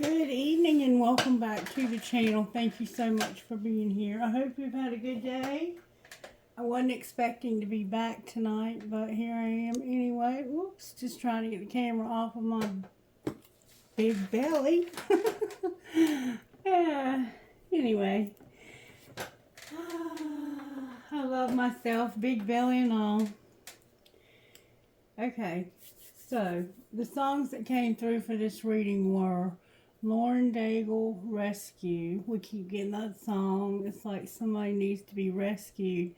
Good evening and welcome back to the channel. Thank you so much for being here. I hope you've had a good day. I wasn't expecting to be back tonight, but here I am anyway. Whoops, just trying to get the camera off of my big belly. Yeah, anyway. I love myself, big belly and all. Okay, so the songs that came through for this reading were Lauren Daigle, Rescue. We keep getting that song. It's like somebody needs to be rescued.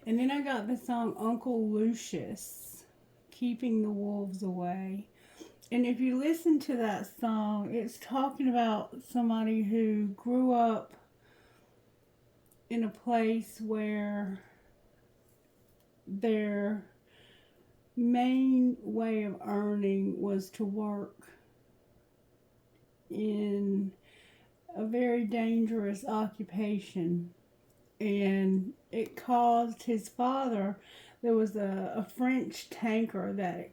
And then I got the song Uncle Lucius, Keeping the Wolves Away. And if you listen to that song, it's talking about somebody who grew up in a place where their main way of earning was to work in a very dangerous occupation, and it caused his father, there was a French tanker that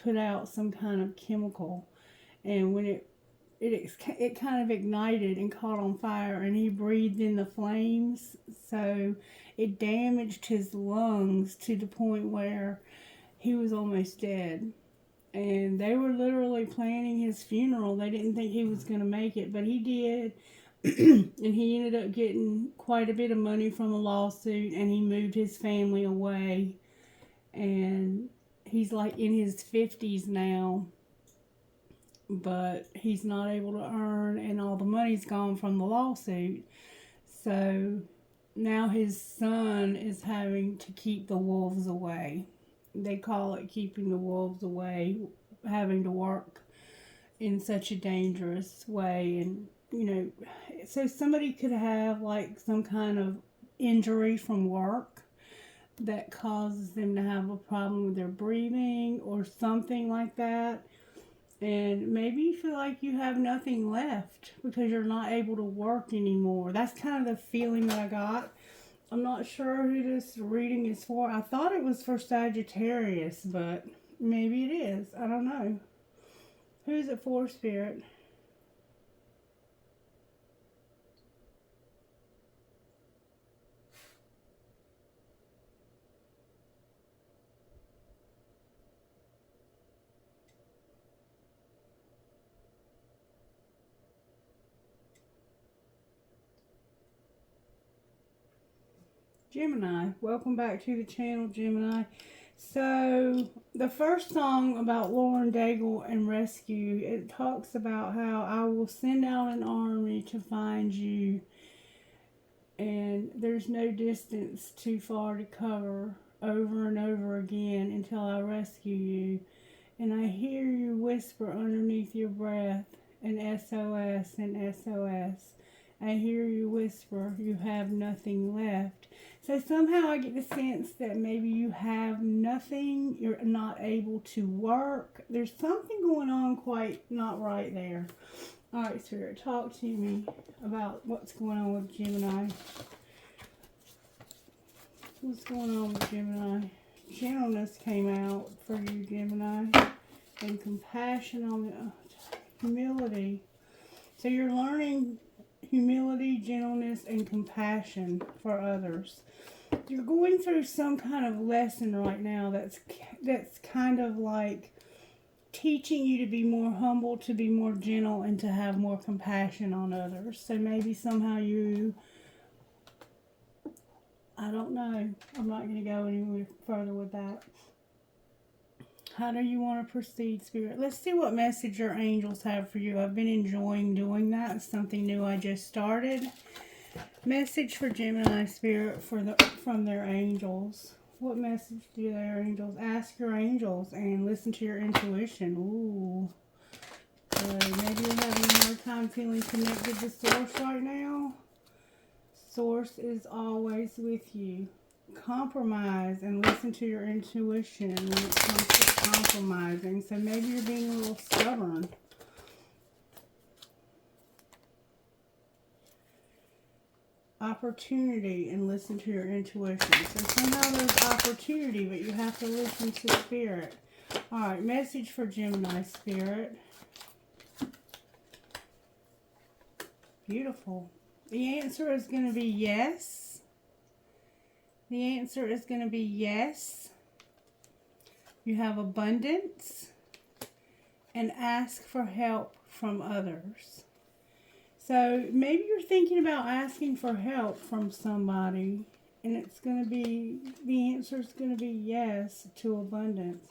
put out some kind of chemical, and when it kind of ignited and caught on fire, and he breathed in the flames, so it damaged his lungs to the point where he was almost dead. And they were literally planning his funeral. They didn't think he was going to make it, but he did. And he ended up getting quite a bit of money from a lawsuit, and he moved his family away. And he's like in his 50s now, but he's not able to earn, and all the money's gone from the lawsuit. So now his son is having to keep the wolves away. They call it keeping the wolves away, having to work in such a dangerous way. And, you know, so somebody could have like some kind of injury from work that causes them to have a problem with their breathing or something like that. And maybe you feel like you have nothing left because you're not able to work anymore. That's kind of the feeling that I got. I'm not sure who this reading is for. I thought it was for Sagittarius, but maybe it is. I don't know. Who is it for, Spirit? Gemini. Welcome back to the channel, Gemini. So, the first song about Lauren Daigle and Rescue, it talks about how I will send out an army to find you, and there's no distance too far to cover, over and over again until I rescue you. And I hear you whisper underneath your breath, an SOS, an SOS. I hear you whisper, you have nothing left. So somehow I get the sense that maybe you have nothing, you're not able to work. There's something going on quite not right there. All right, Spirit, talk to me about what's going on with Gemini. What's going on with Gemini? Gentleness came out for you, Gemini. And compassion on the humility. So you're learning humility, gentleness, and compassion for others. You're going through some kind of lesson right now that's kind of like teaching you to be more humble, to be more gentle, and to have more compassion on others. So maybe somehow I don't know. I'm not going to go any further with that. How do you want to proceed, Spirit? Let's see what message your angels have for you. I've been enjoying doing that. It's something new I just started. Message for Gemini, Spirit, from their angels. What message do their angels? Ask your angels and listen to your intuition. Ooh. Maybe you're having a hard time feeling connected to Source right now. Source is always with you. Compromise and listen to your intuition when it comes to compromising. So maybe you're being a little stubborn. Opportunity and listen to your intuition. So somehow there's opportunity, but you have to listen to Spirit. Alright, message for Gemini, Spirit. beautiful. The answer is going to be yes. The answer is going to be yes. You have abundance. And ask for help from others. So maybe you're thinking about asking for help from somebody. And it's going to be, the answer is going to be yes to abundance.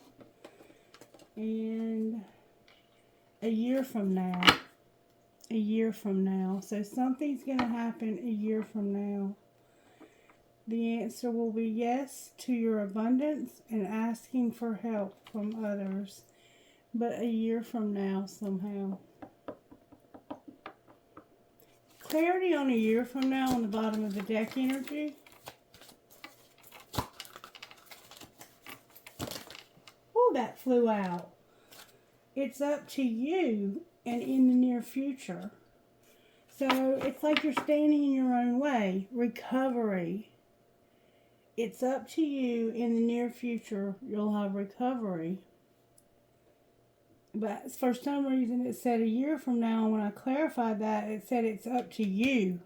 And a year from now. A year from now. So something's going to happen a year from now. The answer will be yes to your abundance and asking for help from others. But a year from now somehow. Clarity on a year from now on the bottom of the deck energy. Oh, that flew out. It's up to you and in the near future. So it's like you're standing in your own way. Recovery. It's up to you in the near future. You'll have recovery. But for some reason it said a year from now. When I clarified that, it said it's up to you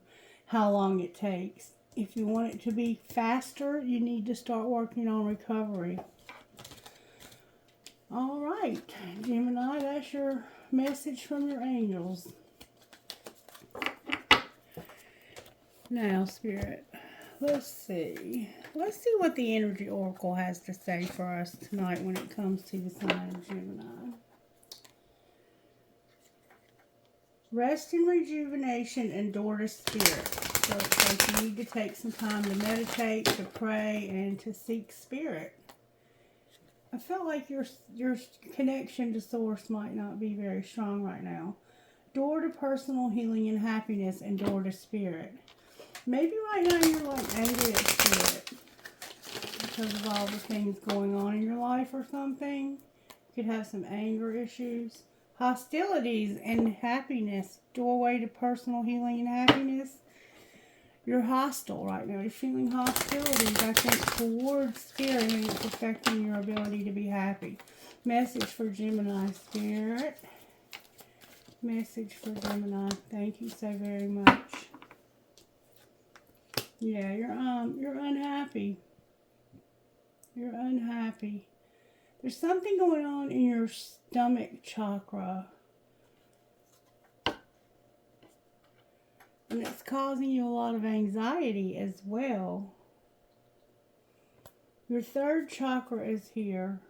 how long it takes. If you want it to be faster, you need to start working on recovery. All right, Gemini, that's your message from your angels. Now, Spirit, let's see. Let's see what the Energy Oracle has to say for us tonight when it comes to the sign of Gemini. Rest and rejuvenation and door to spirit. So it's like you need to take some time to meditate, to pray, and to seek spirit. I felt like your connection to source might not be very strong right now. Door to personal healing and happiness and door to spirit. Maybe right now you're like angry at spirit because of all the things going on in your life or something. You could have some anger issues. Hostilities and happiness. Doorway to personal healing and happiness. You're hostile right now. You're feeling hostilities, I think, towards spirit, and it's affecting your ability to be happy. Message for Gemini, Spirit. Message for Gemini. Thank you so very much. Yeah, you're unhappy. You're unhappy. There's something going on in your stomach chakra. And it's causing you a lot of anxiety as well. Your third chakra is here.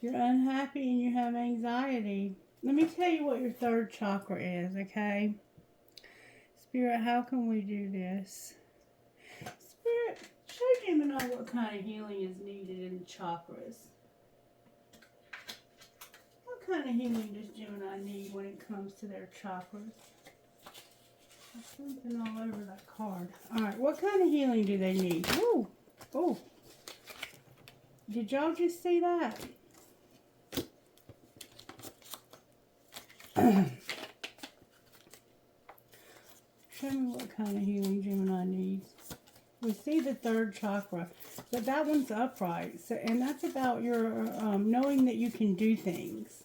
You're unhappy and you have anxiety. Let me tell you what your third chakra is, okay? Spirit, how can we do this? Spirit, show Gemini what kind of healing is needed in the chakras. What kind of healing does Gemini need when it comes to their chakras? There's something all over that card. Alright, what kind of healing do they need? Ooh, oh. Did y'all just see that? Show me what kind of healing Gemini needs. We see the third chakra, but that one's upright. So, and that's about your knowing that you can do things.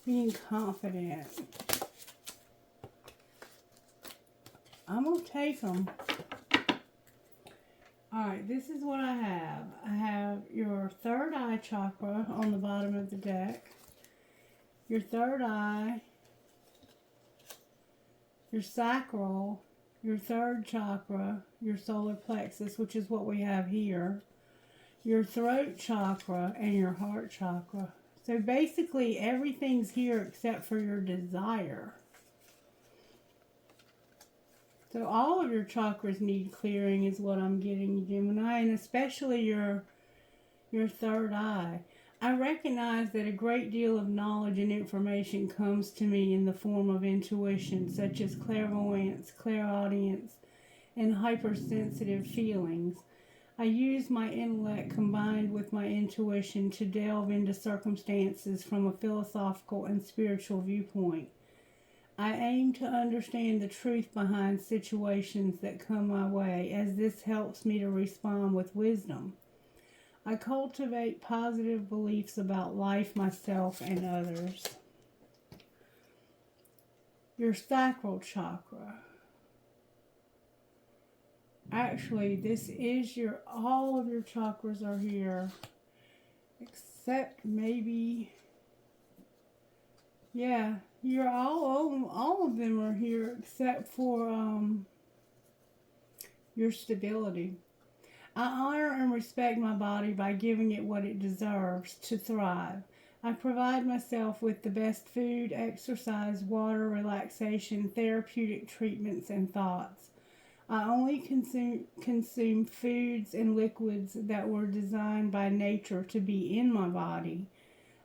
Being confident. I'm going to take them. Alright, this is what I have. I have your third eye chakra on the bottom of the deck. Your third eye. Your sacral. Your third chakra. Your solar plexus, which is what we have here. Your throat chakra and your heart chakra. So basically everything's here except for your desire. So all of your chakras need clearing is what I'm getting, Gemini, and especially your third eye. I recognize that a great deal of knowledge and information comes to me in the form of intuition, such as clairvoyance, clairaudience, and hypersensitive feelings. I use my intellect combined with my intuition to delve into circumstances from a philosophical and spiritual viewpoint. I aim to understand the truth behind situations that come my way, as this helps me to respond with wisdom. I cultivate positive beliefs about life, myself, and others. your sacral chakra. Actually, this is all of your chakras are here, except maybe, yeah, all of them are here except for your stability. I honor and respect my body by giving it what it deserves to thrive. I provide myself with the best food, exercise, water, relaxation, therapeutic treatments, and thoughts. I only consume foods and liquids that were designed by nature to be in my body.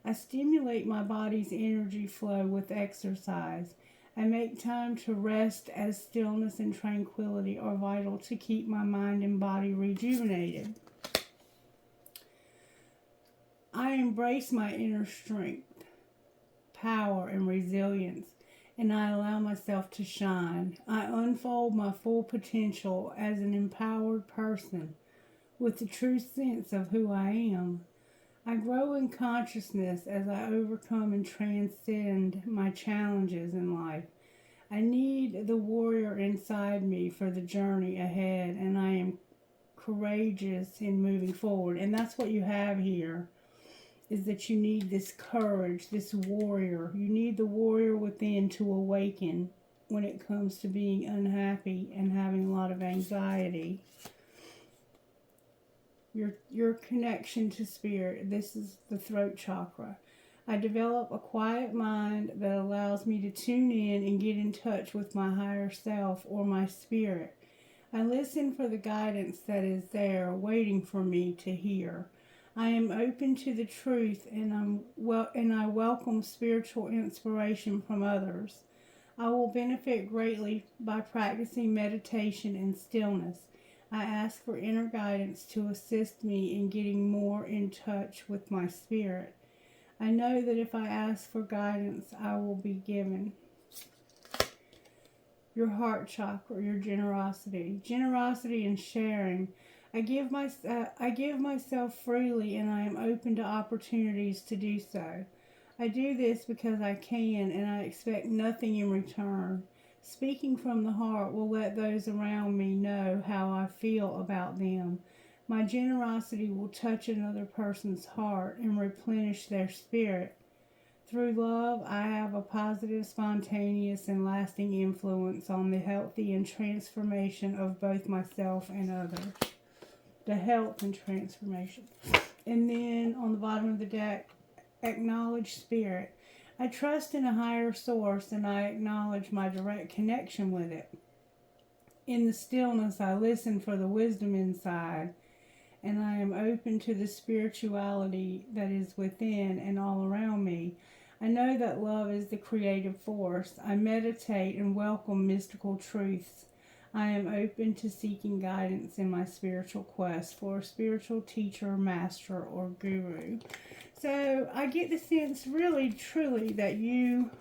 I stimulate my body's energy flow with exercise. I make time to rest as stillness and tranquility are vital to keep my mind and body rejuvenated. I embrace my inner strength, power, and resilience, and I allow myself to shine. I unfold my full potential as an empowered person with the true sense of who I am. I grow in consciousness as I overcome and transcend my challenges in life. I need the warrior inside me for the journey ahead, and I am courageous in moving forward. And that's what you have here, is that you need this courage, this warrior. You need the warrior within to awaken when it comes to being unhappy and having a lot of anxiety. Your connection to spirit, this is the throat chakra. I develop a quiet mind that allows me to tune in and get in touch with my higher self or my spirit. I listen for the guidance that is there waiting for me to hear. I am open to the truth, and I welcome spiritual inspiration from others. I will benefit greatly by practicing meditation and stillness. I ask for inner guidance to assist me in getting more in touch with my spirit. I know that if I ask for guidance, I will be given. Your heart chakra, your generosity. Generosity and sharing. I give myself freely, and I am open to opportunities to do so. I do this because I can, and I expect nothing in return. Speaking from the heart will let those around me know how I feel about them. My generosity will touch another person's heart and replenish their spirit. Through love, I have a positive, spontaneous, and lasting influence on the healthy and transformation of both myself and others. The health and transformation. And then on the bottom of the deck, acknowledge spirit. I trust in a higher source, and I acknowledge my direct connection with it. In the stillness, I listen for the wisdom inside, and I am open to the spirituality that is within and all around me. I know that love is the creative force. I meditate and welcome mystical truths. I am open to seeking guidance in my spiritual quest for a spiritual teacher, master, or guru. So I get the sense, really, truly, that you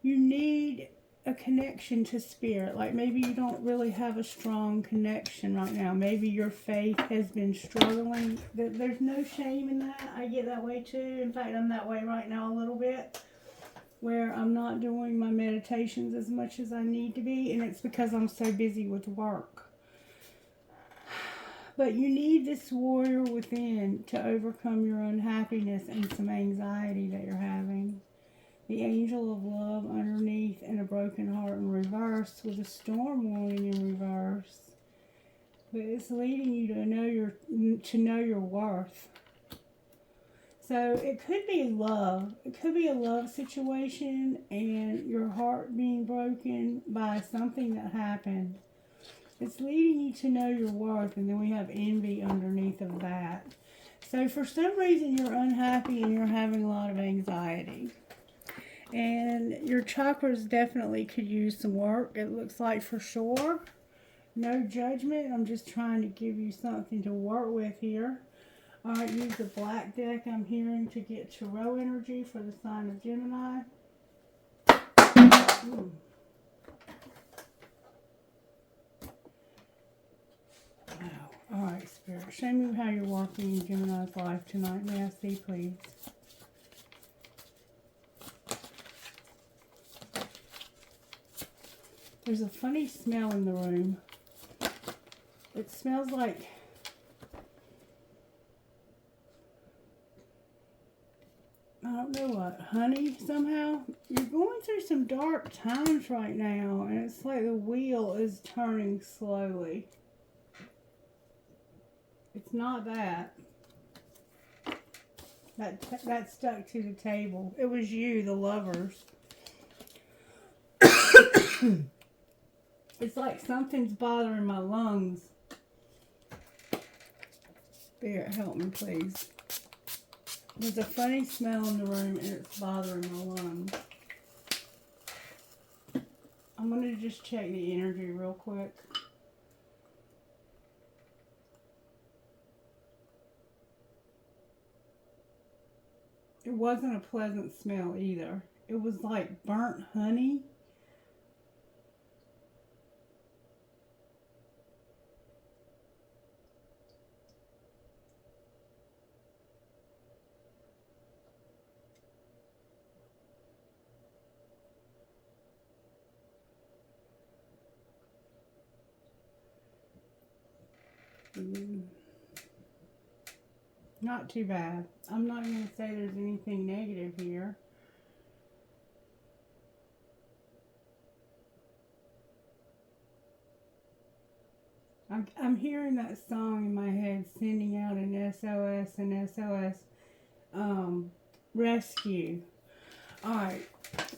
need a connection to spirit. Like maybe you don't really have a strong connection right now. Maybe your faith has been struggling. There's no shame in that. I get that way too. In fact, I'm that way right now a little bit, where I'm not doing my meditations as much as I need to be, and it's because I'm so busy with work. But you need this warrior within to overcome your unhappiness and some anxiety that you're having. The angel of love underneath, and a broken heart in reverse, with a storm warning in reverse. But it's leading you to know your worth. So it could be love. It could be a love situation and your heart being broken by something that happened. It's leading you to know your worth, and then we have envy underneath of that. So for some reason you're unhappy and you're having a lot of anxiety. And your chakras definitely could use some work, it looks like, for sure. No judgment. I'm just trying to give you something to work with here. Alright, use the black deck I'm hearing to get tarot energy for the sign of Gemini. Wow. Alright, Spirit. Show me how you're working in Gemini's life tonight. May I see, please? There's a funny smell in the room. It smells like I don't know what, honey somehow. You're going through some dark times right now, and it's like the wheel is turning slowly. It's not that. That stuck to the table. It was you, the lovers. It's like something's bothering my lungs. Spirit, help me, please. There's a funny smell in the room and it's bothering my lungs. I'm going to just check the energy real quick. It wasn't a pleasant smell either. It was like burnt honey. Not too bad. I'm not going to say there's anything negative here. I'm hearing that song in my head, sending out an SOS and SOS rescue. Alright,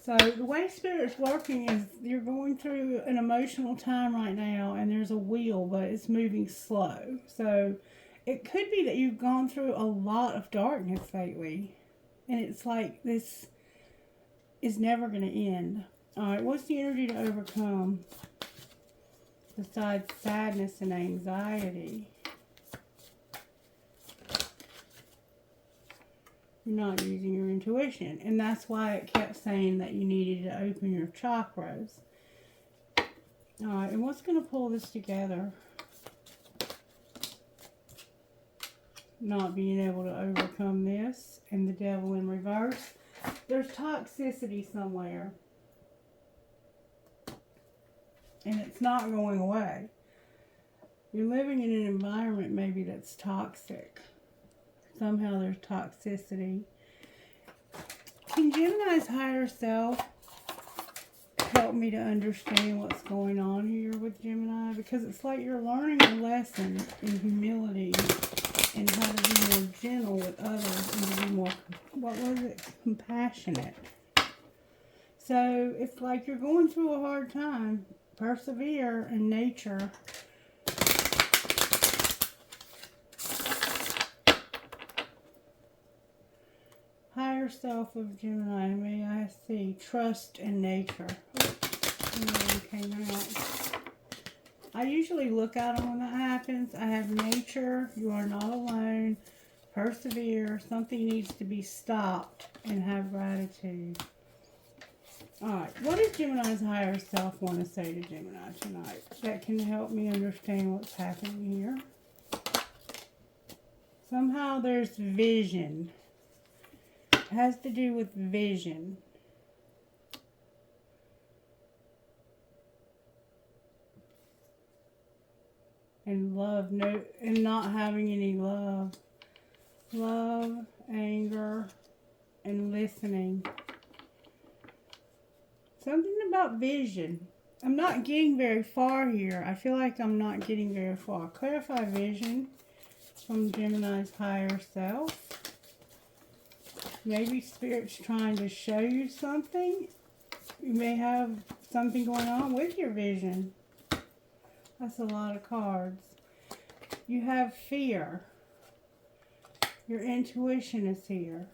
so the way Spirit's working is you're going through an emotional time right now and there's a wheel, but it's moving slow. So it could be that you've gone through a lot of darkness lately. And it's like this is never going to end. Alright, what's the energy to overcome besides sadness and anxiety? You're not using your intuition. And that's why it kept saying that you needed to open your chakras. Alright, and what's going to pull this together? Not being able to overcome this and the devil in reverse. There's toxicity somewhere. And it's not going away. You're living in an environment maybe that's toxic. Somehow there's toxicity. Can Gemini's higher self help me to understand what's going on here with Gemini? Because it's like you're learning a lesson in humility and how to be more gentle with others and to be more, compassionate. So it's like you're going through a hard time. Persevere in nature. Higher self of Gemini, may I see trust in nature. Came out. I usually look at them when that happens. I have nature, you are not alone, persevere, something needs to be stopped, and have gratitude. Alright, what does Gemini's higher self want to say to Gemini tonight that can help me understand what's happening here? Somehow there's vision. It has to do with vision. And love, and not having any love. Love, anger, and listening. Something about vision. I'm not getting very far here. I feel like I'm not getting very far. Clarify vision from Gemini's higher self. Maybe Spirit's trying to show you something. You may have something going on with your vision. That's a lot of cards. You have fear. Your intuition is here.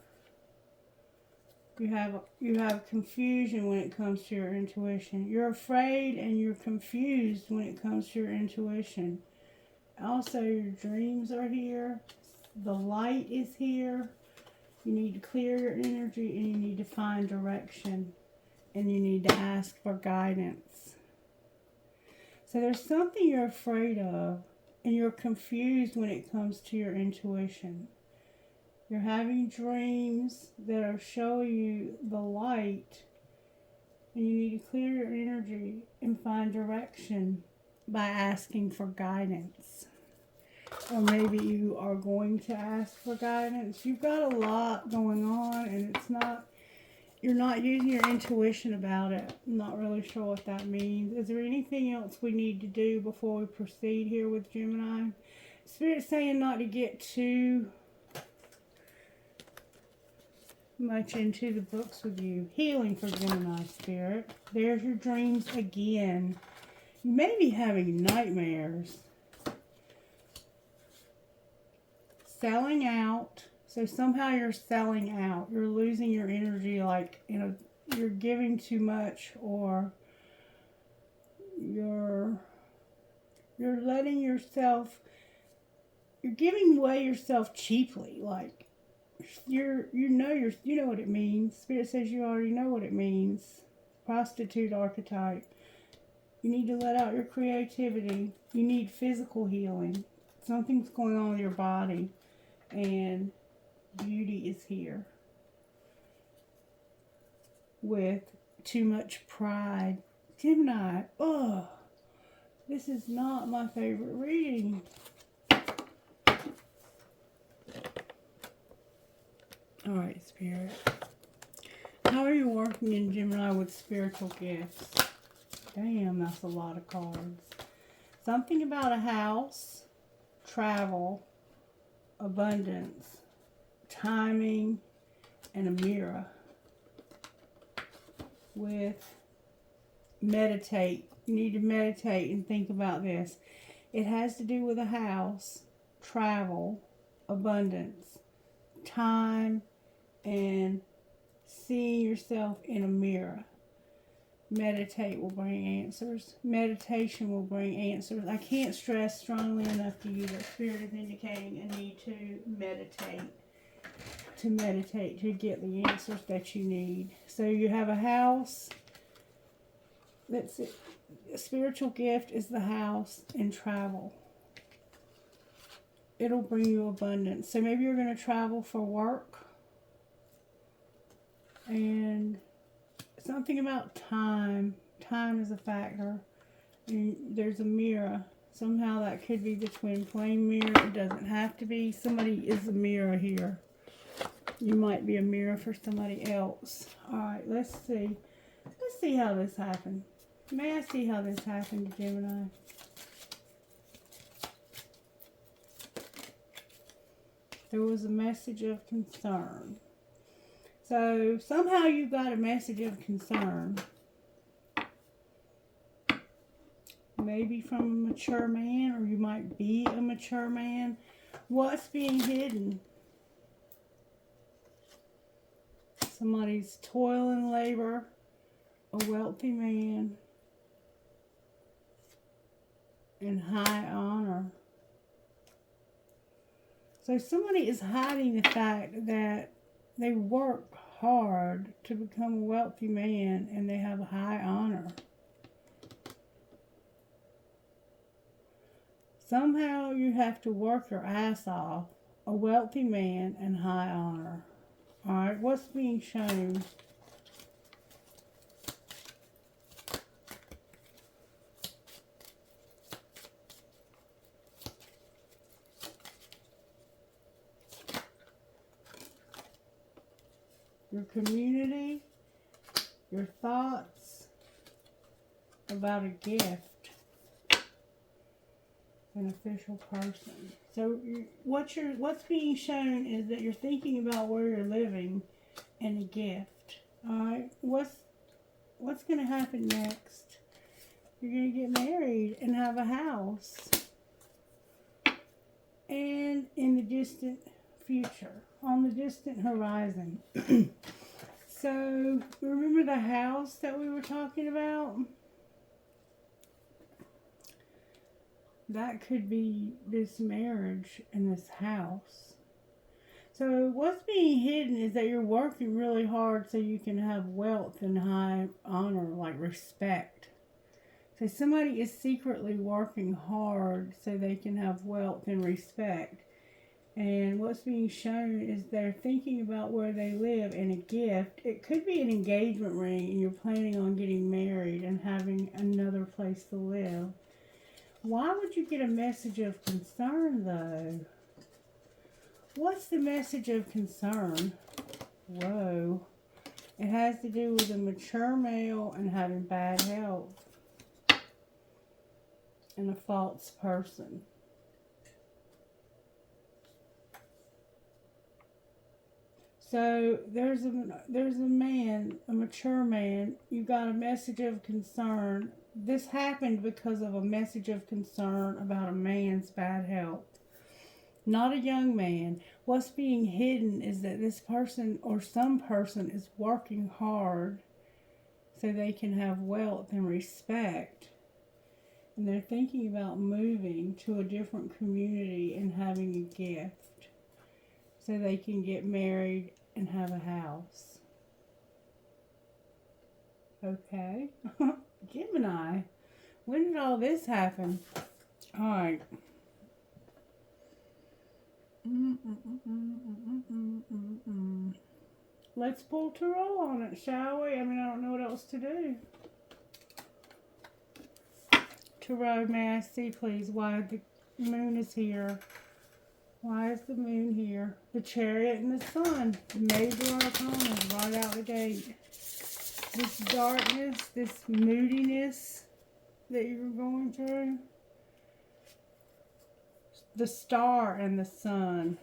You have confusion when it comes to your intuition. You're afraid and you're confused when it comes to your intuition. Also, your dreams are here. The light is here. You need to clear your energy and you need to find direction. And you need to ask for guidance. So there's something you're afraid of and you're confused when it comes to your intuition. You're having dreams that are showing you the light And you need to clear your energy and find direction by asking for guidance. Or maybe you are going to ask for guidance. You've got a lot going on, and you're not using your intuition about it. I'm not really sure what that means. Is there anything else we need to do before we proceed here with Gemini? Spirit's saying not to get too much into the books with you. Healing for Gemini, Spirit. There's your dreams again. You may be having nightmares. Selling out. So somehow you're selling out. You're losing your energy, like, you're giving too much, or you're letting yourself, you're giving away yourself cheaply, like you know what it means. Spirit says you already know what it means. Prostitute archetype. You need to let out your creativity. You need physical healing. Something's going on with your body, and beauty is here with too much pride. Gemini, oh, this is not my favorite reading. All right, Spirit. How are you working in Gemini with spiritual gifts? Damn, that's a lot of cards. Something about a house, travel, abundance, timing, and a mirror. With meditate. You need to meditate and think about this. It has to do with a house, travel, abundance, time, and seeing yourself in a mirror. Meditate will bring answers. Meditation will bring answers. I can't stress strongly enough to you that Spirit is indicating a need to meditate. To meditate to get the answers that you need. So you have a house. That's it. A spiritual gift is the house and travel. It'll bring you abundance. So maybe you're going to travel for work. And something about time. Time is a factor. And there's a mirror. Somehow that could be the twin flame mirror. It doesn't have to be. Somebody is a mirror here. You might be a mirror for somebody else. Alright, let's see. Let's see how this happened. May I see how this happened to Gemini? There was a message of concern. So, somehow you got a message of concern. Maybe from a mature man, or you might be a mature man. What's being hidden? Somebody's toil and labor, a wealthy man, and high honor. So somebody is hiding the fact that they work hard to become a wealthy man and they have high honor. Somehow you have to work your ass off, a wealthy man and high honor. Alright, what's being shown? Your community, your thoughts about a gift, an official person. So what's being shown is that you're thinking about where you're living and a gift. Alright, what's going to happen next? You're going to get married and have a house. And in the distant future, on the distant horizon. So, remember the house that we were talking about? That could be this marriage and this house. So what's being hidden is that you're working really hard so you can have wealth and high honor, like respect. So somebody is secretly working hard so they can have wealth and respect. And what's being shown is they're thinking about where they live and a gift. It could be an engagement ring and you're planning on getting married and having another place to live. Why would you get a message of concern though? What's the message of concern? Whoa. It has to do with a mature male and having bad health. And a false person. So there's a man, a mature man. You got a message of concern. This happened because of a message of concern about a man's bad health. Not a young man. What's being hidden is that this person or some person is working hard so they can have wealth and respect. And they're thinking about moving to a different community and having a gift so they can get married and have a house. Okay. Gemini. When did all this happen? Alright. Let's pull tarot on it, shall we? I mean, I don't know what else to do. Tarot, may I see, please, why the moon is here? Why is the moon here? The Chariot and the Sun. The major arcana is right out the gate. This darkness, this moodiness that you're going through. The Star and the Sun.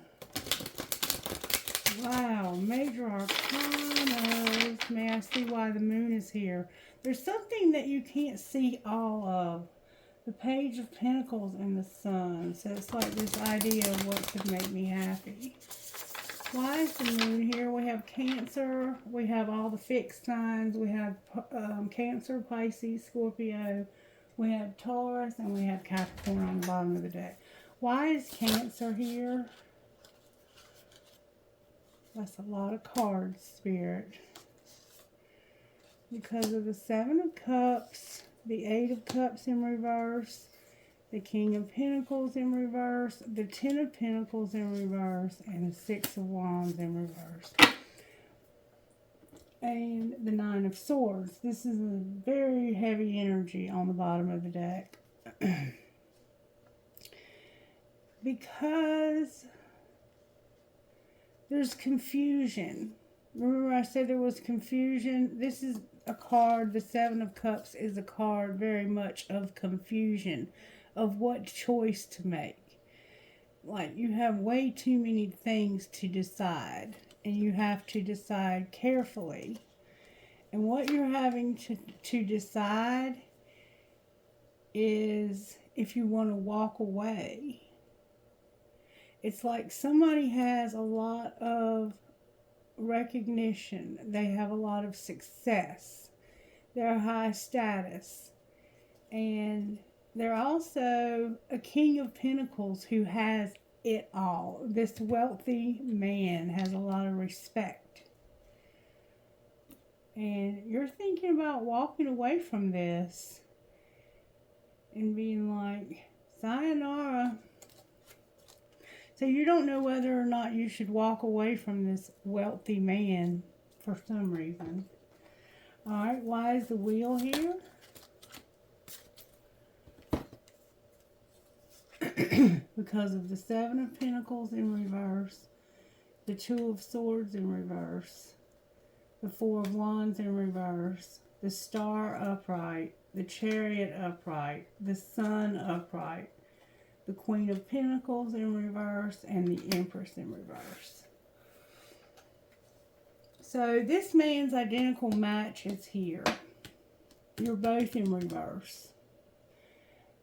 Wow, major arcanas. May I see why the moon is here? There's something that you can't see all of. The Page of Pentacles and the Sun. So it's like this idea of what could make me happy. Why is the moon here? We have Cancer. We have all the fixed signs. We have Cancer, Pisces, Scorpio. We have Taurus, and we have Capricorn on the bottom of the deck. Why is Cancer here? That's a lot of cards, Spirit. Because of the Seven of Cups, the Eight of Cups in reverse, the King of Pentacles in reverse, the Ten of Pentacles in reverse, and the Six of Wands in reverse. And the Nine of Swords. This is a very heavy energy on the bottom of the deck. Because there's confusion. Remember I said there was confusion? This is a card, the Seven of Cups is a card very much of confusion, of what choice to make. Like, you have way too many things to decide, and you have to decide carefully. And what you're having to decide is if you want to walk away. It's like somebody has a lot of recognition. They have a lot of success. They're high status. And they're also a King of Pentacles who has it all. This wealthy man has a lot of respect. And you're thinking about walking away from this and being like, sayonara. So you don't know whether or not you should walk away from this wealthy man for some reason. Alright, why is the Wheel here? Because of the Seven of Pentacles in reverse, the Two of Swords in reverse, the Four of Wands in reverse, the Star upright, the Chariot upright, the Sun upright, the Queen of Pentacles in reverse, and the Empress in reverse. So this man's identical match is here. You're both in reverse.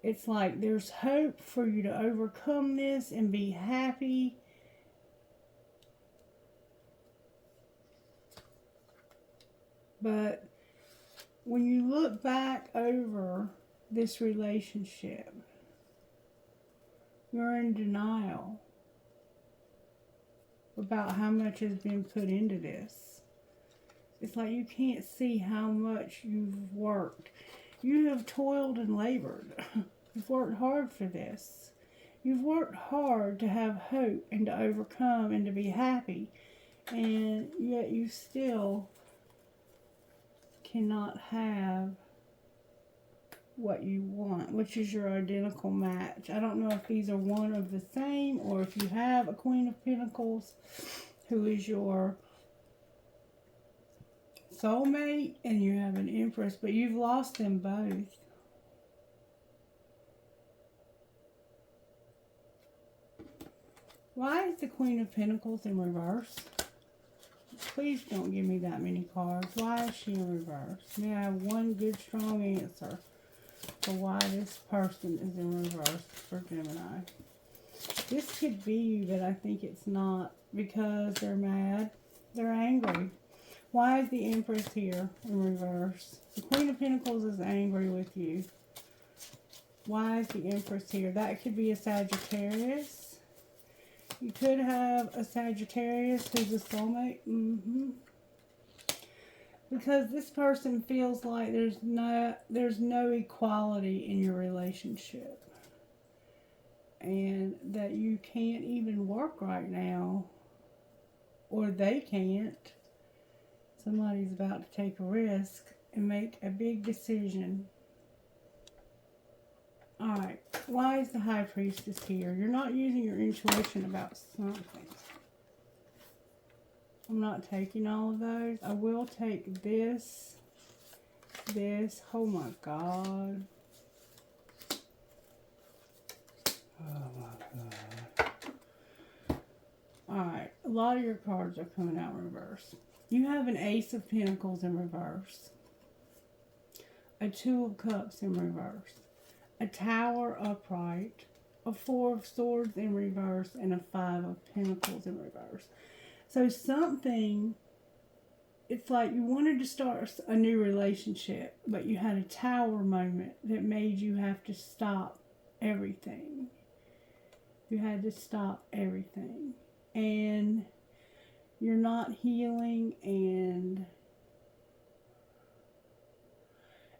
It's like there's hope for you to overcome this and be happy. But when you look back over this relationship, you're in denial about how much has been put into this. It's like you can't see how much you've worked. You have toiled and labored. You've worked hard for this. You've worked hard to have hope and to overcome and to be happy, and yet you still cannot have what you want, which is your identical match. I don't know if these are one of the same, or if you have a Queen of Pentacles who is your soulmate and you have an Empress, but you've lost them both. Why is the Queen of Pentacles in reverse? Please don't give me that many cards. Why is she in reverse? May I have one good strong answer for why this person is in reverse for Gemini? This could be you, but I think it's not, because they're mad. They're angry. Why is the Empress here in reverse? The Queen of Pentacles is angry with you. Why is the Empress here? That could be a Sagittarius. You could have a Sagittarius who's a soulmate. Because this person feels like there's no equality in your relationship. And that you can't even work right now. Or they can't. Somebody's about to take a risk and make a big decision. Alright, why is the High Priestess here? You're not using your intuition about something. I'm not taking all of those. I will take this. Oh my God. Oh my God. Alright, a lot of your cards are coming out in reverse. You have an Ace of Pentacles in reverse. A Two of Cups in reverse. A Tower upright, a Four of Swords in reverse, and a Five of Pentacles in reverse. So something, it's like you wanted to start a new relationship, but you had a Tower moment that made you have to stop everything. You had to stop everything. And you're not healing, and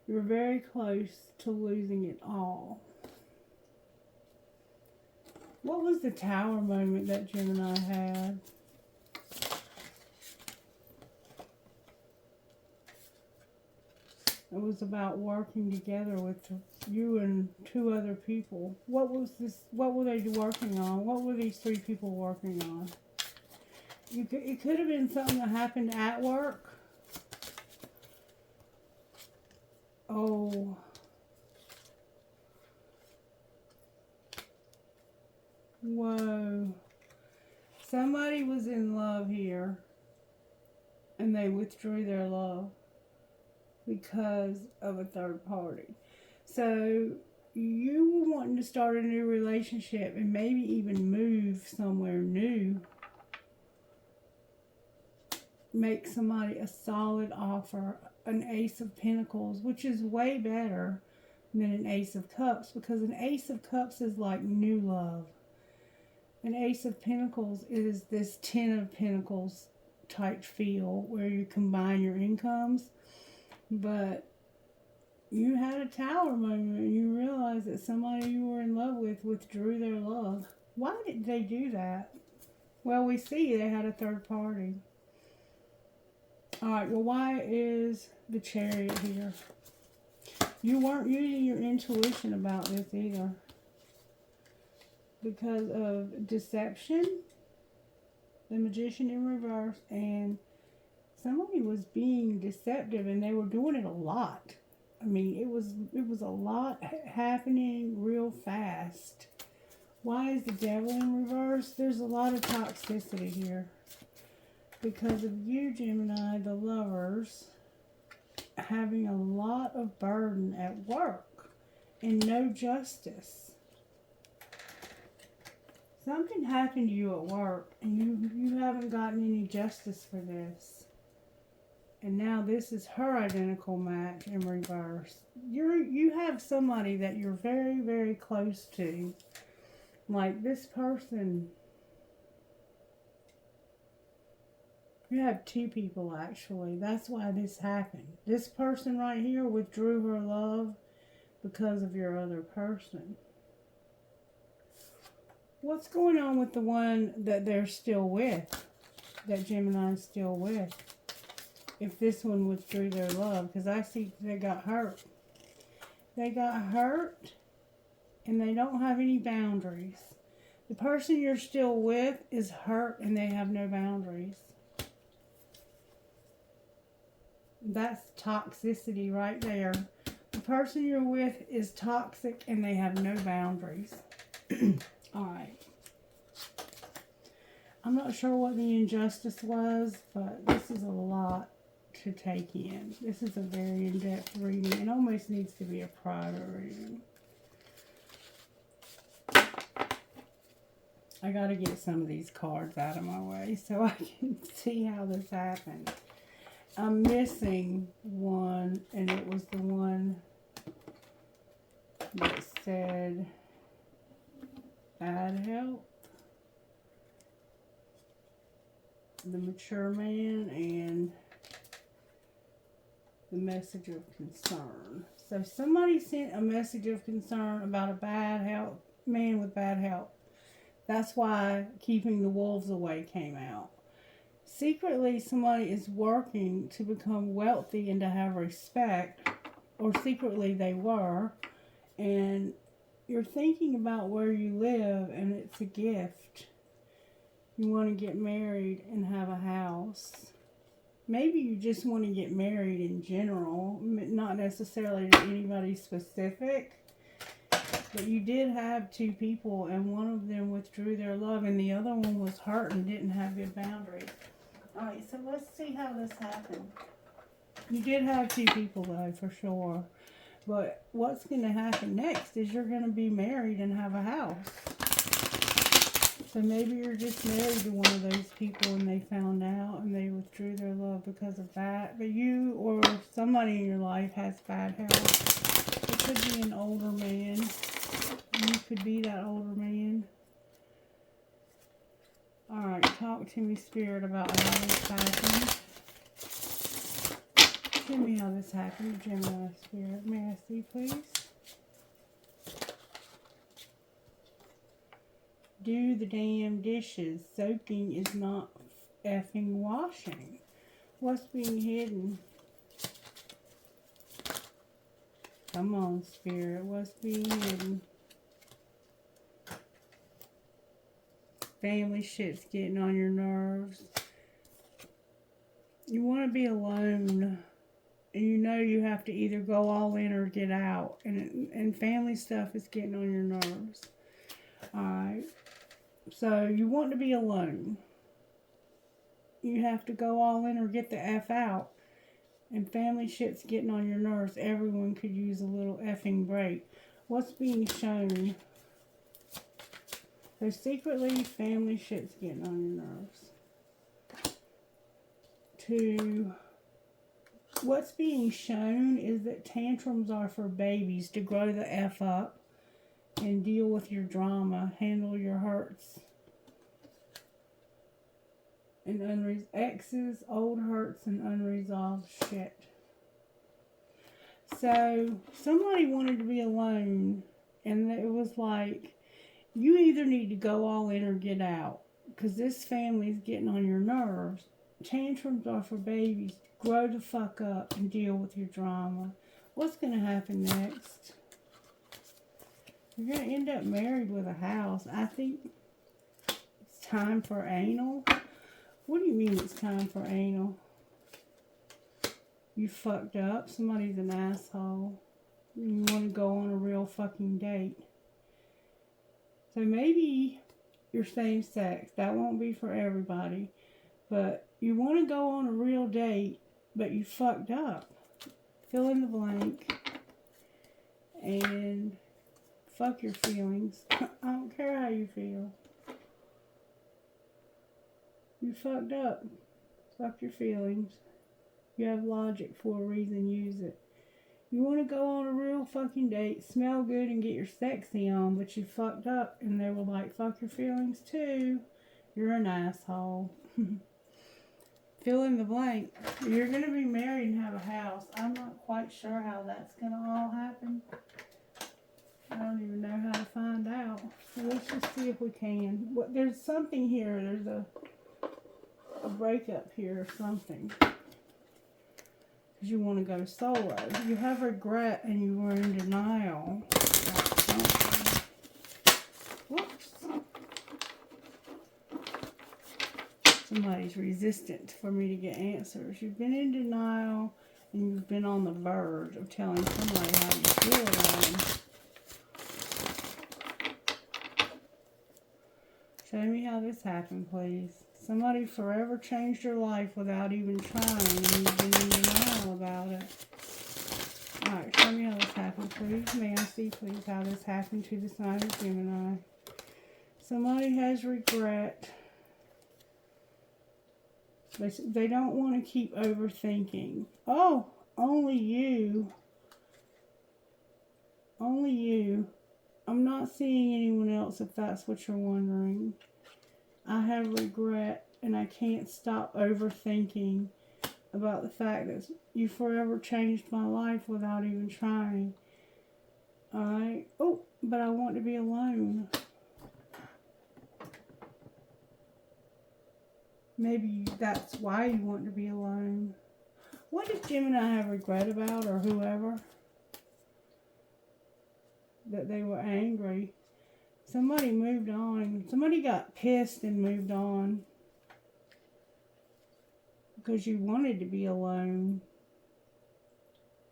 you're very close to losing it all. What was the Tower moment that Gemini had? It was about working together with you and two other people. What was this? What were they working on? What were these three people working on? It could have been something that happened at work. Oh. Whoa. Somebody was in love here, and they withdrew their love because of a third party. So you were wanting to start a new relationship and maybe even move somewhere new. Make somebody a solid offer. An Ace of Pentacles, which is way better than an Ace of Cups, because an Ace of Cups is like new love. An Ace of Pentacles is this Ten of Pentacles type feel where you combine your incomes. But you had a Tower moment and you realized that somebody you were in love with withdrew their love. Why did they do that? Well, we see they had a third party. Alright, well, why is the Chariot here? You weren't using your intuition about this either. Because of deception, the Magician in reverse, and somebody was being deceptive and they were doing it a lot. I mean, it was a lot happening real fast. Why is the Devil in reverse? There's a lot of toxicity here. Because of you, Gemini, the Lovers, having a lot of burden at work and no justice. Something happened to you at work and you haven't gotten any justice for this. And now this is her identical match in reverse. You have somebody that you're very, very close to. Like this person. You have two people, actually. That's why this happened. This person right here withdrew her love because of your other person. What's going on with the one that they're still with? That Gemini's still with? If this one withdrew their love. Because I see they got hurt. They got hurt. And they don't have any boundaries. The person you're still with is hurt and they have no boundaries. That's toxicity right there. The person you're with is toxic and they have no boundaries. Alright. I'm not sure what the injustice was, but this is a lot to take in. This is a very in-depth reading. It almost needs to be a private reading. I gotta get some of these cards out of my way so I can see how this happened. I'm missing one, and it was the one that said bad health, the mature man, and the message of concern. So somebody sent a message of concern about a bad health, man with bad health. That's why keeping the wolves away came out. Secretly, somebody is working to become wealthy and to have respect, or secretly they were, and you're thinking about where you live, and it's a gift. You want to get married and have a house. Maybe you just want to get married in general, not necessarily to anybody specific. But you did have two people, and one of them withdrew their love, and the other one was hurt and didn't have good boundaries. Alright, so let's see how this happened. You did have two people, though, for sure. But what's going to happen next is you're going to be married and have a house. So maybe you're just married to one of those people, and they found out, and they withdrew their love because of that. But you or somebody in your life has bad health. It could be an older man. You could be that older man. Alright, talk to me, Spirit, about how this happened. Tell me how this happened, Gemini Spirit. May I see, please? Do the damn dishes. Soaking is not effing washing. What's being hidden? Come on, Spirit. What's being hidden? Family shit's getting on your nerves. You want to be alone. And you know you have to either go all in or get out. And family stuff is getting on your nerves. Alright. So you want to be alone. You have to go all in or get the F out. And family shit's getting on your nerves. Everyone could use a little effing break. What's being shown? So secretly, family shit's getting on your nerves. What's being shown is that tantrums are for babies to grow the F up and deal with your drama, handle your hurts. And exes, old hurts, and unresolved shit. So somebody wanted to be alone, and it was like, you either need to go all in or get out, because this family's getting on your nerves. Tantrums are for babies. Grow the fuck up and deal with your drama. What's going to happen next? You're going to end up married with a house. I think it's time for anal. What do you mean it's time for anal? You fucked up. Somebody's an asshole. You want to go on a real fucking date. So maybe you're same sex. That won't be for everybody. But you want to go on a real date, but you fucked up. Fill in the blank. And fuck your feelings. I don't care how you feel. You fucked up. Fuck your feelings. You have logic for a reason. Use it. You want to go on a real fucking date, smell good, and get your sexy on, but you fucked up, and they were like, fuck your feelings too. You're an asshole. Fill in the blank. You're going to be married and have a house. I'm not quite sure how that's going to all happen. I don't even know how to find out. So let's just see if we can. What, there's something here. There's a breakup here or something. Because you want to go solo. You have regret and you were in denial about something. Whoops. Somebody's resistant for me to get answers. You've been in denial and you've been on the verge of telling somebody how you feel about them. Show me how this happened, please. Somebody forever changed your life without even trying, and you've been in denial about it. Alright, show me how this happened, please. May I see, please, how this happened to the sign of Gemini? Somebody has regret. They don't want to keep overthinking. Oh, only you. Only you. I'm not seeing anyone else if that's what you're wondering. I have regret and I can't stop overthinking about the fact that you forever changed my life without even trying. Alright. Oh, but I want to be alone. Maybe that's why you want to be alone. What did Gemini have regret about, or whoever? That they were angry. Somebody moved on. Somebody got pissed and moved on. Because you wanted to be alone.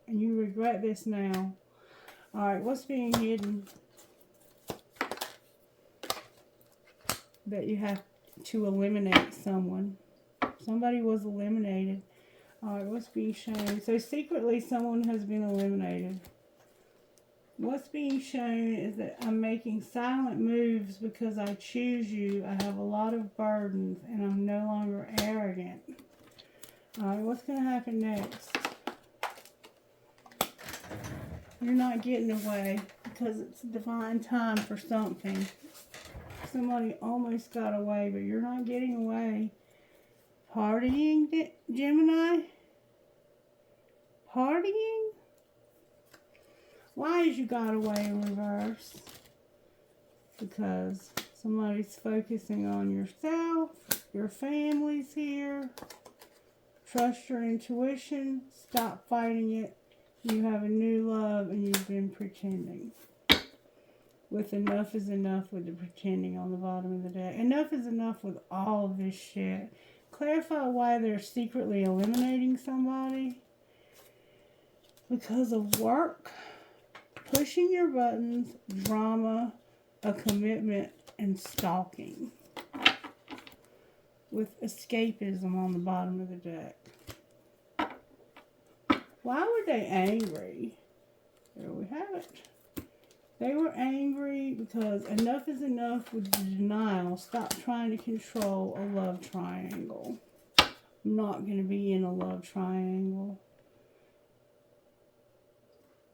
And you regret this now. Alright, what's being hidden? That you have to eliminate someone. Somebody was eliminated. Alright, what's being shown? So secretly someone has been eliminated. What's being shown is that I'm making silent moves because I choose you. I have a lot of burdens and I'm no longer arrogant. Alright, what's going to happen next? You're not getting away because it's divine time for something. Somebody almost got away, but you're not getting away. Partying, Gemini? Partying? Why is you got away in reverse? Because somebody's focusing on yourself. Your family's here. Trust your intuition. Stop fighting it. You have a new love and you've been pretending. With enough is enough with the pretending on the bottom of the deck. Enough is enough with all of this shit. Clarify why they're secretly eliminating somebody. Because of work, pushing your buttons, drama, a commitment, and stalking. With escapism on the bottom of the deck. Why were they angry? There we have it. They were angry because enough is enough with the denial. Stop trying to control a love triangle. I'm not going to be in a love triangle.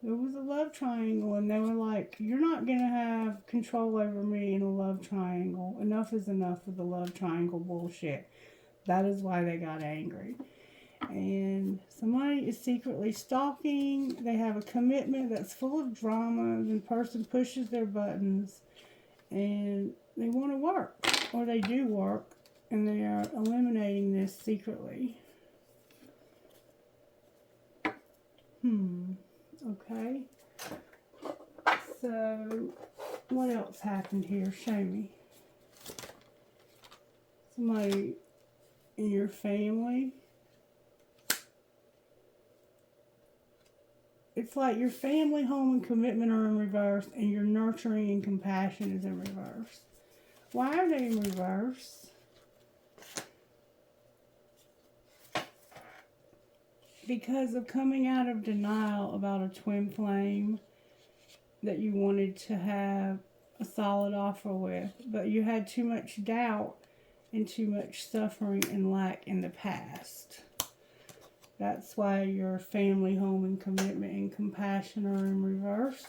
There was a love triangle and they were like, you're not going to have control over me in a love triangle. Enough is enough with the love triangle bullshit. That is why they got angry. And somebody is secretly stalking. They have a commitment that's full of drama. The person pushes their buttons and they want to work, or they do work, and they are eliminating this secretly. Okay. So what else happened here? Show me. Somebody in your family. It's like your family, home, and commitment are in reverse, and your nurturing and compassion is in reverse. Why are they in reverse? Because of coming out of denial about a twin flame that you wanted to have a solid offer with, but you had too much doubt and too much suffering and lack in the past. That's why your family, home, and commitment and compassion are in reverse.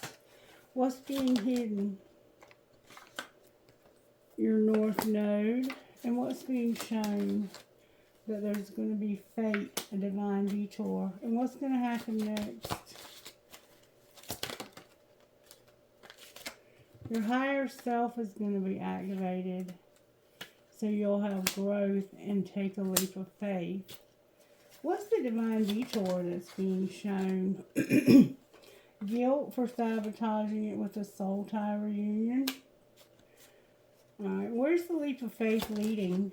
What's being hidden? Your North Node. And what's being shown? That there's going to be fate, a divine detour. And what's going to happen next? Your higher self is going to be activated. So you'll have growth and take a leap of faith. What's the divine detour that's being shown? Guilt for sabotaging it with a soul tie reunion. Alright, where's the leap of faith leading?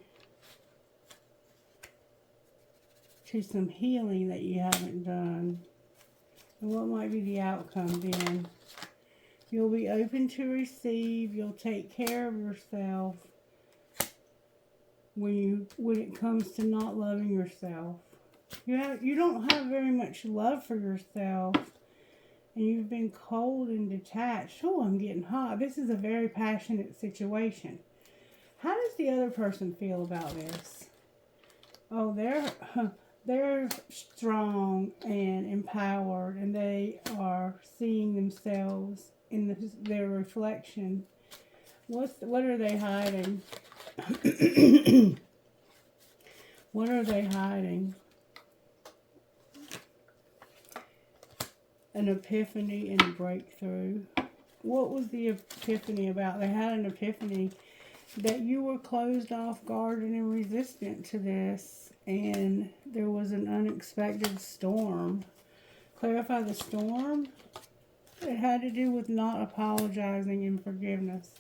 To some healing that you haven't done. And what might be the outcome then? You'll be open to receive. You'll take care of yourself when it comes to not loving yourself. You don't have very much love for yourself. And you've been cold and detached. Oh, I'm getting hot. This is a very passionate situation. How does the other person feel about this? Oh, they're strong and empowered, and they are seeing themselves in their reflection. What are they hiding? What are they hiding? An epiphany and a breakthrough. What was the epiphany about? They had an epiphany that you were closed off, guarded, and resistant to this, and there was an unexpected storm. Clarify the storm. It had to do with not apologizing and forgiveness.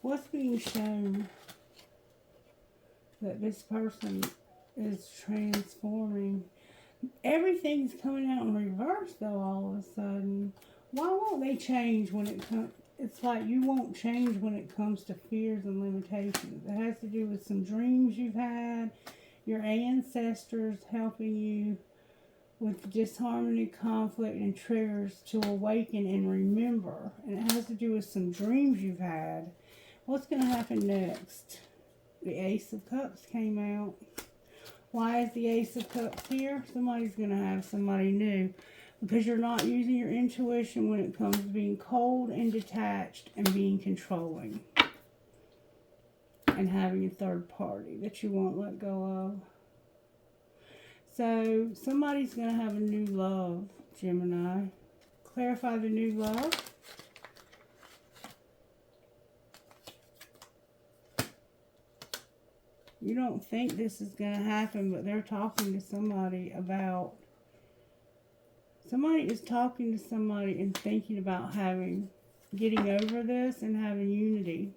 What's being shown? That this person is transforming. Everything's coming out in reverse, though, all of a sudden. Why won't they change when it comes? It's like you won't change when it comes to fears and limitations. It has to do with some dreams you've had, your ancestors helping you with disharmony, conflict, and triggers to awaken and remember. And it has to do with some dreams you've had. What's going to happen next? The Ace of Cups came out. Why is the Ace of Cups here? Somebody's going to have somebody new. Because you're not using your intuition when it comes to being cold and detached and being controlling. And having a third party that you won't let go of. So, somebody's going to have a new love, Gemini. Clarify the new love. You don't think this is going to happen, but they're talking to somebody about... Somebody is talking to somebody and thinking about getting over this and having unity.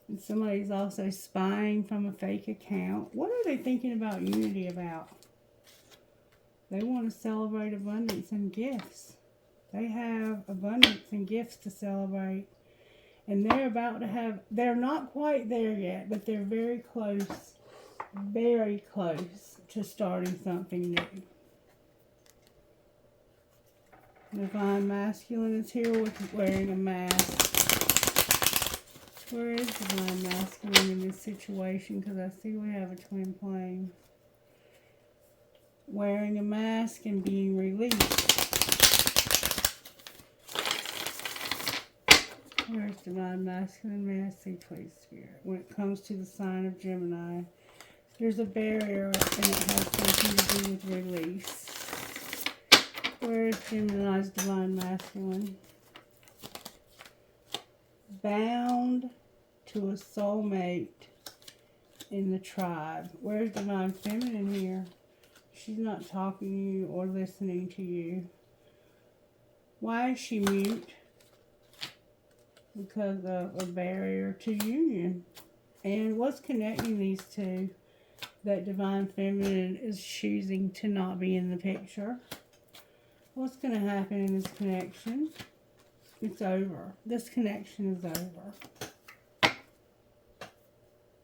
And somebody's also spying from a fake account. What are they thinking about unity about? They want to celebrate abundance and gifts. They have abundance and gifts to celebrate. And they're not quite there yet, but they're very close to starting something new. Divine Masculine is here with wearing a mask. Where is Divine Masculine in this situation? Because I see we have a twin flame. Wearing a mask and being released. Where's Divine Masculine? May I see, please, Spirit? When it comes to the sign of Gemini, there's a barrier and it has something to do with release. Where is Gemini's Divine Masculine? Bound to a soulmate in the tribe. Where's Divine Feminine here? She's not talking to you or listening to you. Why is she mute? Because of a barrier to union. And what's connecting these two? That Divine Feminine is choosing to not be in the picture. What's going to happen in this connection? It's over. This connection is over.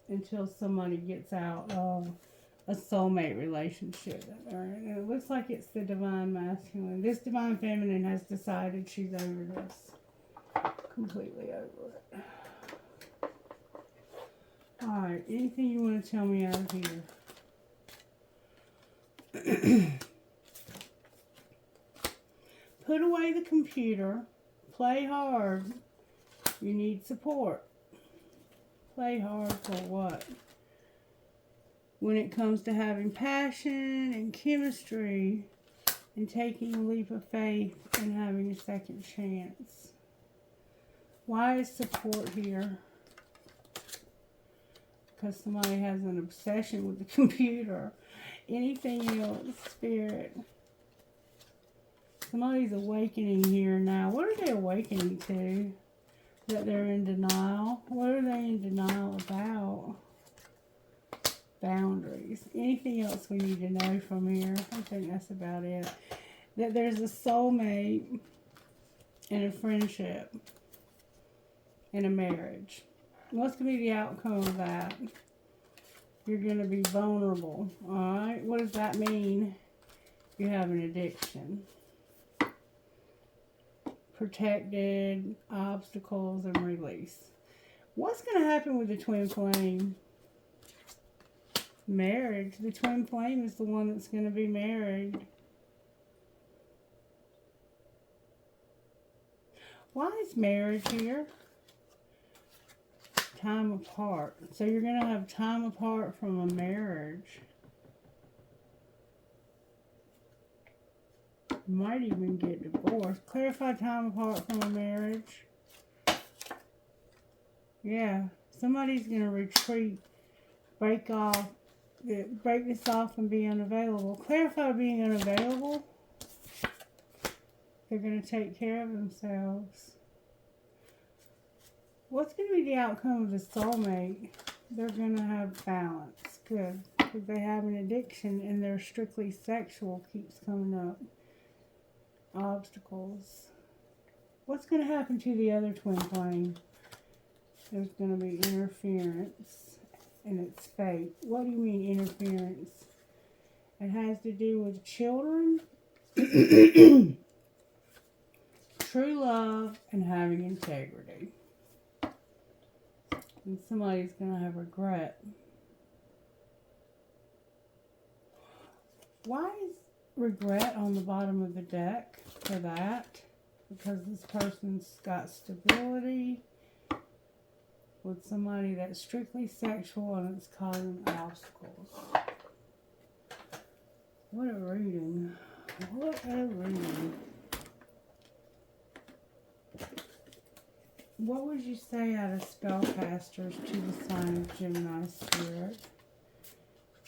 Until somebody gets out of a soulmate relationship that they're in. And it looks like it's the Divine Masculine. This Divine Feminine has decided she's over this. Completely over it. Alright, anything you want to tell me out of here? Put away the computer. Play hard. You need support. Play hard for what? When it comes to having passion and chemistry and taking a leap of faith and having a second chance. Why is support here? Because somebody has an obsession with the computer. Anything else, Spirit? Somebody's awakening here now. What are they awakening to? That they're in denial. What are they in denial about? Boundaries. Anything else we need to know from here? I think that's about it. That there's a soulmate and a friendship and a marriage. What's going to be the outcome of that? You're going to be vulnerable. Alright? What does that mean? You have an addiction. Protected, obstacles, and release. What's going to happen with the twin flame? Marriage. The twin flame is the one that's going to be married. Why is marriage here? Time apart. So you're going to have time apart from a marriage. You might even get divorced. Clarify time apart from a marriage. Yeah. Somebody's going to retreat. Break this off and be unavailable. Clarify being unavailable. They're going to take care of themselves. What's going to be the outcome of the soulmate? They're going to have balance. Good. Because they have an addiction and they're strictly sexual. Keeps coming up. Obstacles. What's going to happen to the other twin flame? There's going to be interference. And it's fate. What do you mean interference? It has to do with children. True love and having integrity. And somebody's going to have regret. Why is regret on the bottom of the deck for that? Because this person's got stability with somebody that's strictly sexual and it's causing obstacles. What a reading. What a reading. What would you say out of spellcasters to the sign of Gemini Spirit?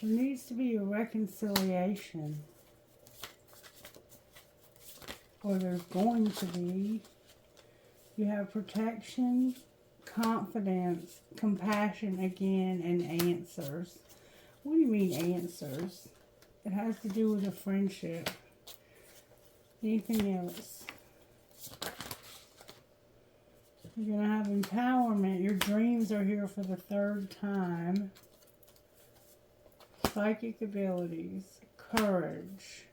There needs to be a reconciliation. Or there's going to be. You have protection, confidence, compassion again, and answers. What do you mean answers? It has to do with a friendship. Anything else? You're going to have empowerment. Your dreams are here for the third time. Psychic abilities, courage,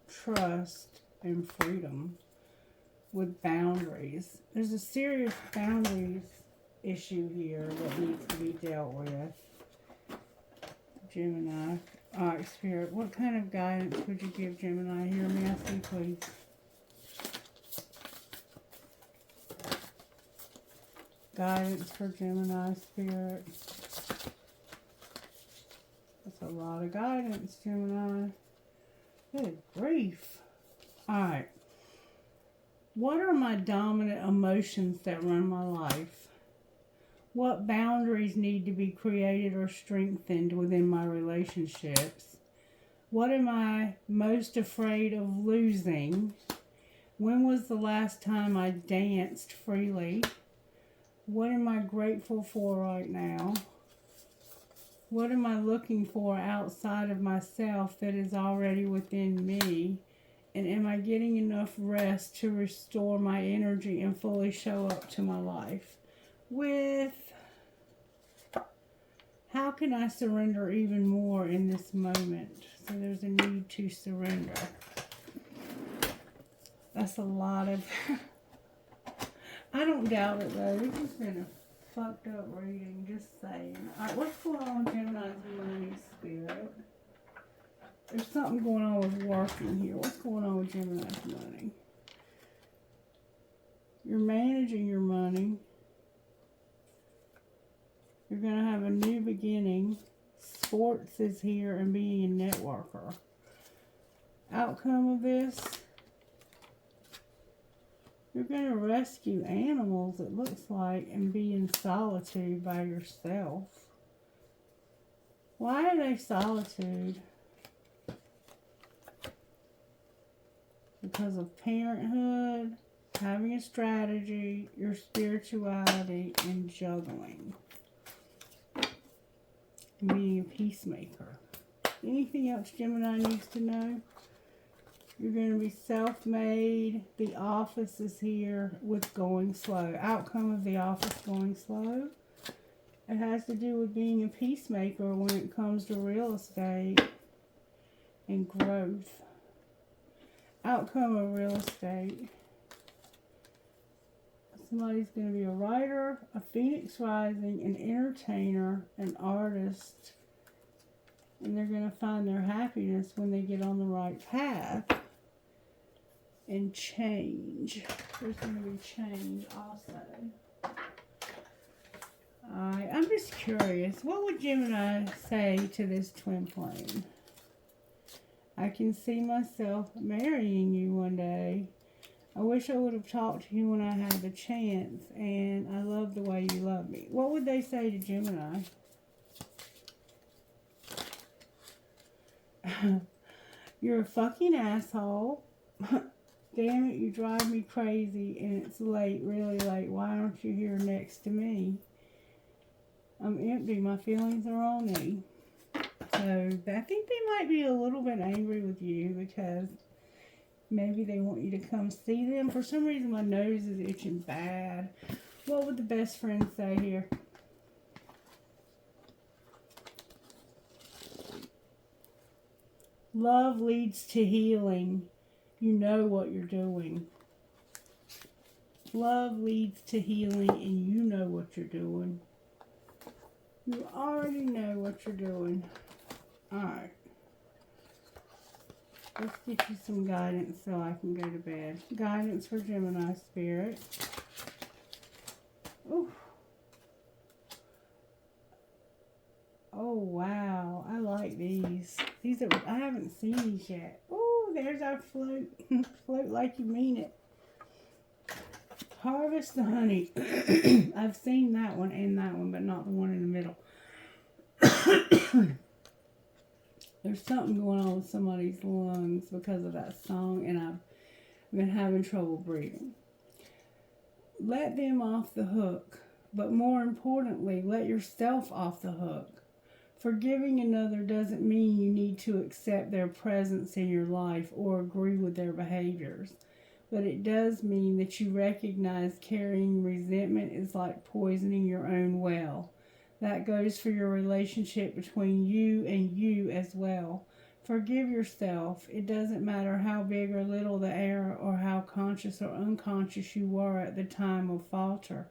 trust, and freedom with boundaries. There's a serious boundaries issue here that needs to be dealt with. Gemini. Alright, Spirit, what kind of guidance would you give Gemini here? May I see, please? Guidance for Gemini, Spirit. That's a lot of guidance, Gemini. Good grief. Alright. What are my dominant emotions that run my life? What boundaries need to be created or strengthened within my relationships? What am I most afraid of losing? When was the last time I danced freely? What am I grateful for right now? What am I looking for outside of myself that is already within me? And am I getting enough rest to restore my energy and fully show up to my life? How can I surrender even more in this moment? So there's a need to surrender. That's a lot of... I don't doubt it though. This has been a fucked up reading, just saying. Alright, what's going on with Gemini's money, Spirit? There's something going on with working here. What's going on with Gemini's money? You're managing your money. You're going to have a new beginning. Sports is here and being a networker. Outcome of this? You're going to rescue animals, it looks like, and be in solitude by yourself. Why are they solitude? Because of parenthood, having a strategy, your spirituality, and juggling. And being a peacemaker. Anything else Gemini needs to know? You're going to be self-made. The office is here with going slow. Outcome of the office going slow. It has to do with being a peacemaker when it comes to real estate and growth. Outcome of real estate. Somebody's going to be a writer, a phoenix rising, an entertainer, an artist. And they're going to find their happiness when they get on the right path. And change. There's going to be change also. Alright, I'm just curious. What would Gemini say to this twin flame? I can see myself marrying you one day. I wish I would have talked to you when I had the chance, and I love the way you love me. What would they say to Gemini? You're a fucking asshole. Damn it, you drive me crazy, and it's late, really late. Why aren't you here next to me? I'm empty. My feelings are on me. So, I think they might be a little bit angry with you because maybe they want you to come see them. For some reason, my nose is itching bad. What would the best friend say here? Love leads to healing. You know what you're doing. Love leads to healing, and you know what you're doing. You already know what you're doing. Alright. Let's get you some guidance so I can go to bed. Guidance for Gemini Spirit. Ooh. Oh, wow. I like these. These are, I haven't seen these yet. Oh, there's our float. Float like you mean it. Harvest the honey. I've seen that one and that one, but not the one in the middle. There's something going on with somebody's lungs because of that song, and I've been having trouble breathing. Let them off the hook, but more importantly, let yourself off the hook. Forgiving another doesn't mean you need to accept their presence in your life or agree with their behaviors, but it does mean that you recognize carrying resentment is like poisoning your own well. That goes for your relationship between you and you as well. Forgive yourself. It doesn't matter how big or little the error or how conscious or unconscious you were at the time of falter.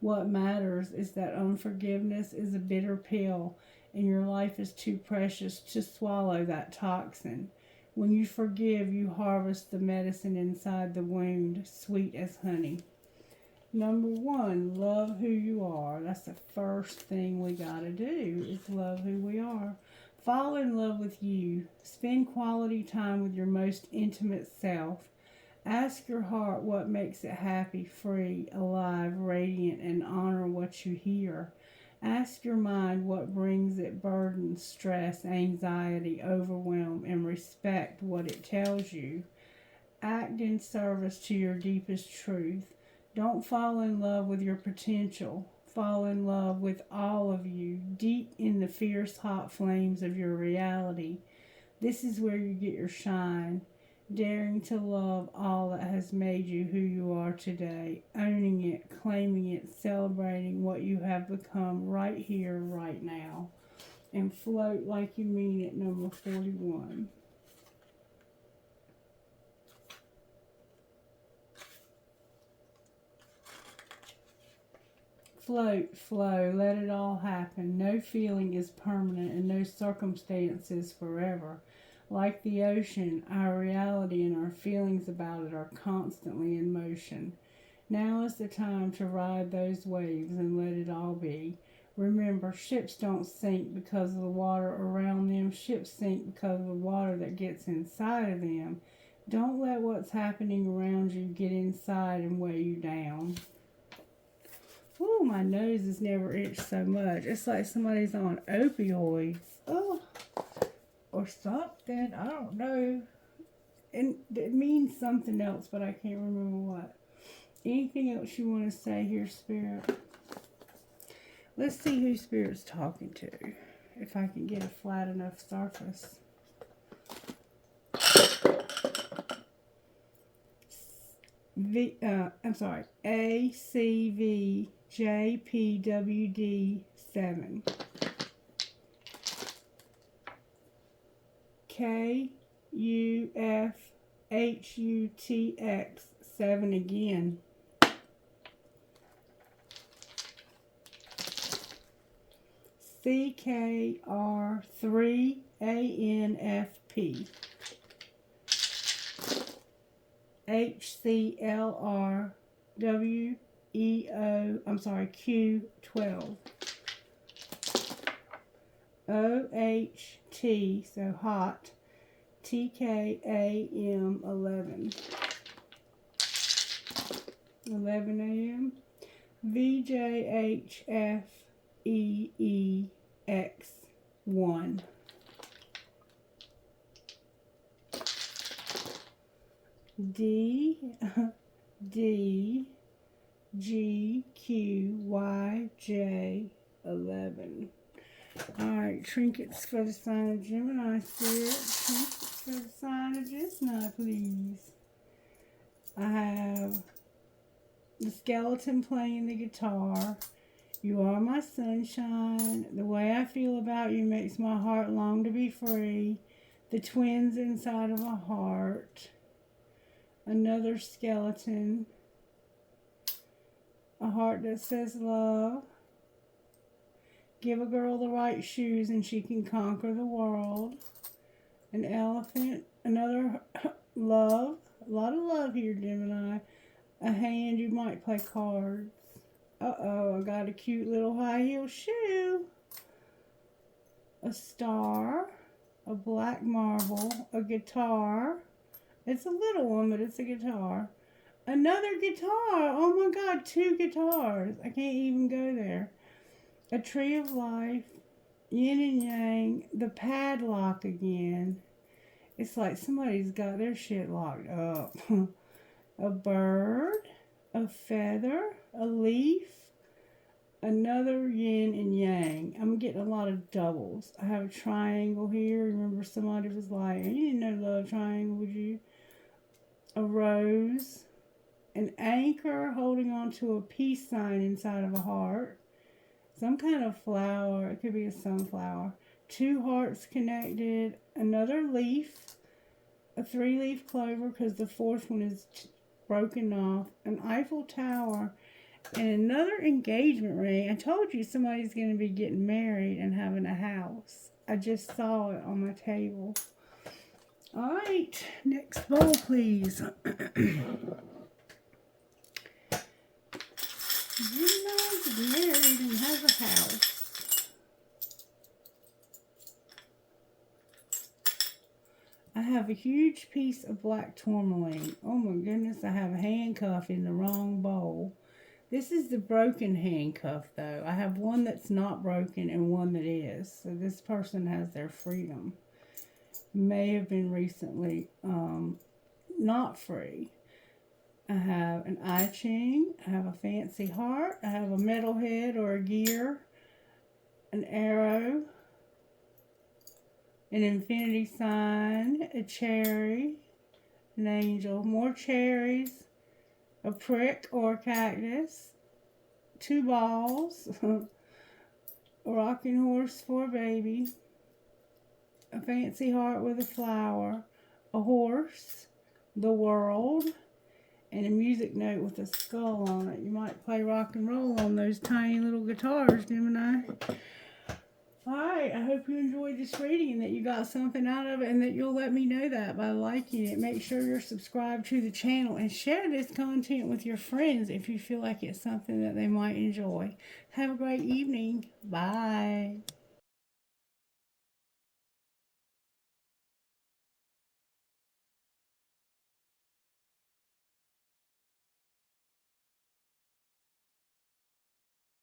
What matters is that unforgiveness is a bitter pill, and your life is too precious to swallow that toxin. When you forgive, you harvest the medicine inside the wound, sweet as honey. Number 1, love who you are. That's the first thing we got to do is love who we are. Fall in love with you. Spend quality time with your most intimate self. Ask your heart what makes it happy, free, alive, radiant, and honor what you hear. Ask your mind what brings it burden, stress, anxiety, overwhelm, and respect what it tells you. Act in service to your deepest truth. Don't fall in love with your potential. Fall in love with all of you, deep in the fierce hot flames of your reality. This is where you get your shine. Daring to love all that has made you who you are today. Owning it, claiming it, celebrating what you have become right here, right now. And float like you mean it, number 41. Float, flow, let it all happen. No feeling is permanent and no circumstance is forever. Like the ocean, our reality and our feelings about it are constantly in motion. Now is the time to ride those waves and let it all be. Remember, ships don't sink because of the water around them. Ships sink because of the water that gets inside of them. Don't let what's happening around you get inside and weigh you down. Ooh, my nose has never itched so much. It's like somebody's on opioids. Oh, or something. I don't know. And it means something else, but I can't remember what. Anything else you want to say here, Spirit? Let's see who Spirit's talking to. If I can get a flat enough surface. I'm sorry, ACVJPWD 7. KUFHUTX 7 again. CKR3ANFP. Q12. OHT, so hot, TKAM11. 11 a.m. VJHFEEX1. DGQYJ11. Alright, trinkets for the sign of Gemini, Spirit. Trinkets for the sign of Gemini, please. I have the skeleton playing the guitar. You are my sunshine. The way I feel about you makes my heart long to be free. The twins inside of a heart. Another skeleton. A heart that says love. Give a girl the right shoes and she can conquer the world. An elephant. Another love. A lot of love here, Gemini. A hand, you might play cards. Uh-oh, I got a cute little high heel shoe. A star. A black marble. A guitar. It's a little one, but it's a guitar. Another guitar. Oh my God, 2 guitars. I can't even go there. A tree of life. Yin and yang. The padlock again. It's like somebody's got their shit locked up. A bird. A feather. A leaf. Another yin and yang. I'm getting a lot of doubles. I have a triangle here. Remember somebody was like, you didn't know love triangle, would you? A rose. An anchor holding on to a peace sign inside of a heart. Some kind of flower. It could be a sunflower. 2 hearts connected. Another leaf. A 3-leaf clover because the 4th one is broken off. An Eiffel Tower. And another engagement ring. I told you somebody's going to be getting married and having a house. I just saw it on my table. All right. Next bowl, please. Gemini's married and has a house. I have a huge piece of black tourmaline. Oh my goodness, I have a handcuff in the wrong bowl. This is the broken handcuff though. I have one that's not broken and one that is. So this person has their freedom. May have been recently not free. I have an I Ching. I have a fancy heart. I have a metal head or a gear. An arrow. An infinity sign. A cherry. An angel. More cherries. A prick or a cactus. 2 balls. A rocking horse for a baby. A fancy heart with a flower. A horse. The world. And a music note with a skull on it. You might play rock and roll on those tiny little guitars, Gemini. Alright, I hope you enjoyed this reading and that you got something out of it and that you'll let me know that by liking it. Make sure you're subscribed to the channel and share this content with your friends if you feel like it's something that they might enjoy. Have a great evening. Bye.